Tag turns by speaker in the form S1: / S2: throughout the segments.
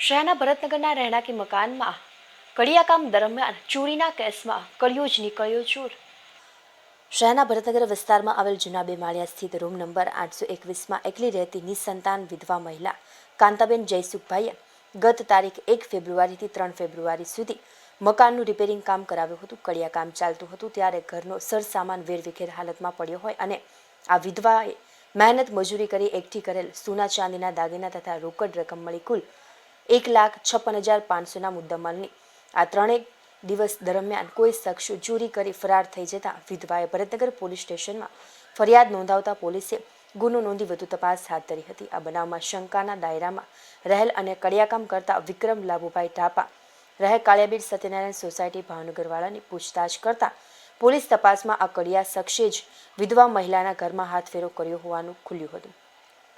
S1: શહેરના ભરતનગરના રહેણાંકી મકાનમાં કડિયાકામ દરમિયાન ચોરીના કેસમાં કડિયો જ નીકળ્યો ચોર। શહેરના ભરતનગર વિસ્તારમાં આવેલ જૂના બે માળિયા સ્થિત રૂમ નંબર 821માં એકલી રહેતી નિસંતાન વિધવા મહિલા કાંતાબેન જયસુખભાઈએ ગત તારીખ 1 ફેબ્રુઆરીથી 3 ફેબ્રુઆરી સુધી મકાનનું રિપેરિંગ કામ કરાવ્યું હતું। કડિયાકામ ચાલતું હતું ત્યારે ઘરનો સરસામાન વેરવિખેર હાલતમાં પડ્યો હોય અને આ વિધવાએ મહેનત મજૂરી કરી એકઠી કરેલ સોના ચાંદીના દાગીના તથા રોકડ રકમ મળી કુલ 1,56,500ના મુદ્દામાલની આ ત્રણેક દિવસ દરમિયાન કોઈ શખ્સ ચોરી કરી ફરાર થઈ જતા વિધવાએ ભરતનગર પોલીસ સ્ટેશનમાં ફરિયાદ નોંધાવતા પોલીસે ગુનો નોંધી વધુ તપાસ હાથ ધરી હતી। આ બનાવમાં શંકાના દાયરામાં રહેલ અને કડિયાકામ કરતા વિક્રમ લાભુભાઈ ઢાપા રહે કાળિયાબીડ સત્યનારાયણ સોસાયટી ભાવનગરવાળાની પૂછતાછ કરતા પોલીસ તપાસમાં આ કડિયા શખ્સે જ વિધવા મહિલાના ઘરમાં હાથફેરો કર્યો હોવાનું ખુલ્યું હતું।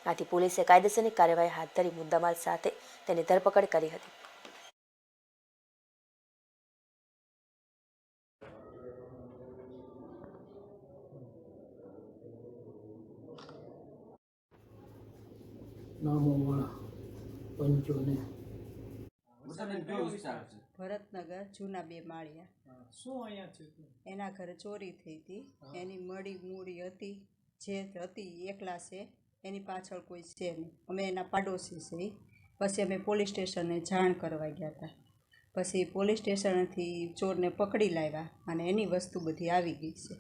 S1: આથી પોલીસે કાયદેસરની કાર્યવાહી હાથ ધરી મુદ્દામાલ સાથે તેની ધરપકડ કરી હતી।
S2: ભરતનગર જૂના બે માળિયા એના ઘરે ચોરી થઈ હતી। એની મળી મૂડી હતી જે હતી એકલા છે, એની પાછળ કોઈ છે નહીં। અમે એના પાડોશી છે। પછી અમે પોલીસ સ્ટેશને જાણ કરવા ગયા હતા। પછી પોલીસ સ્ટેશનથી ચોરને પકડી લાવ્યા અને એની વસ્તુ બધી આવી ગઈ છે।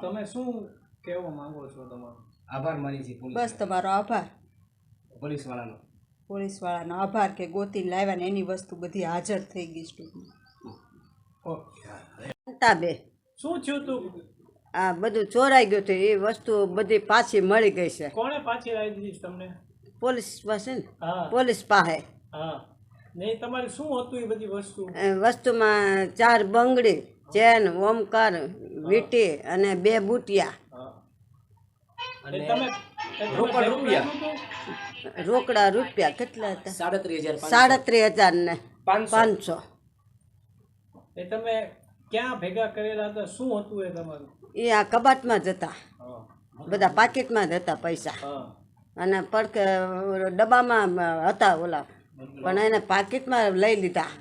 S3: તમે શું કહેવા માંગો છો? તમારો
S4: આભાર માની છે
S2: બસ તમારો આભાર,
S4: પોલીસવાળાનો
S2: આભાર કે ગોતીને લાવ્યા ને એની વસ્તુ બધી હાજર થઈ ગઈ સ્ટોકમાં। બે
S3: શું થયું તું?
S2: આ બધું ચોરાઈ ગયું હતું, એ વસ્તુ બધી પાછી મળી ગઈ છે।
S3: કોણે પાછી લાવી દીધી તમને?
S2: પોલીસ પાસે ને,
S3: હા
S2: પોલીસ પાસે।
S3: હા, નહીં તમારે શું હતું એ બધી વસ્તુ?
S2: વસ્તુમાં 4 બંગડી, ચેન, ઓમકાર, વીંટી અને 2 બુટિયા।
S3: તમે
S4: રોકડ રૂપિયા?
S2: રોકડા રૂપિયા કેટલા હતા?
S4: 37,500
S2: ને 500।
S3: એ તમે ક્યાં ભેગા કરેલા હતા? શું હતું એ તમારું?
S2: એ આ કબાટમાં જ હતા, બધા પાકીટમાં જ હતા પૈસા, અને પડકે ડબ્બામાં હતા ઓલા, પણ એને પાકીટમાં લઈ લીધા।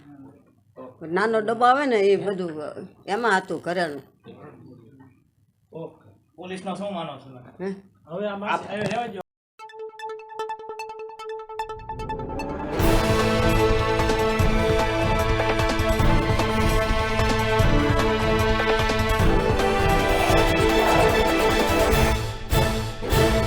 S2: નાનો ડબ્બો આવે ને એ બધું એમાં હતું ઘરેનું।
S3: પોલીસનો શું માનો છો? હવે આમાં રહેવા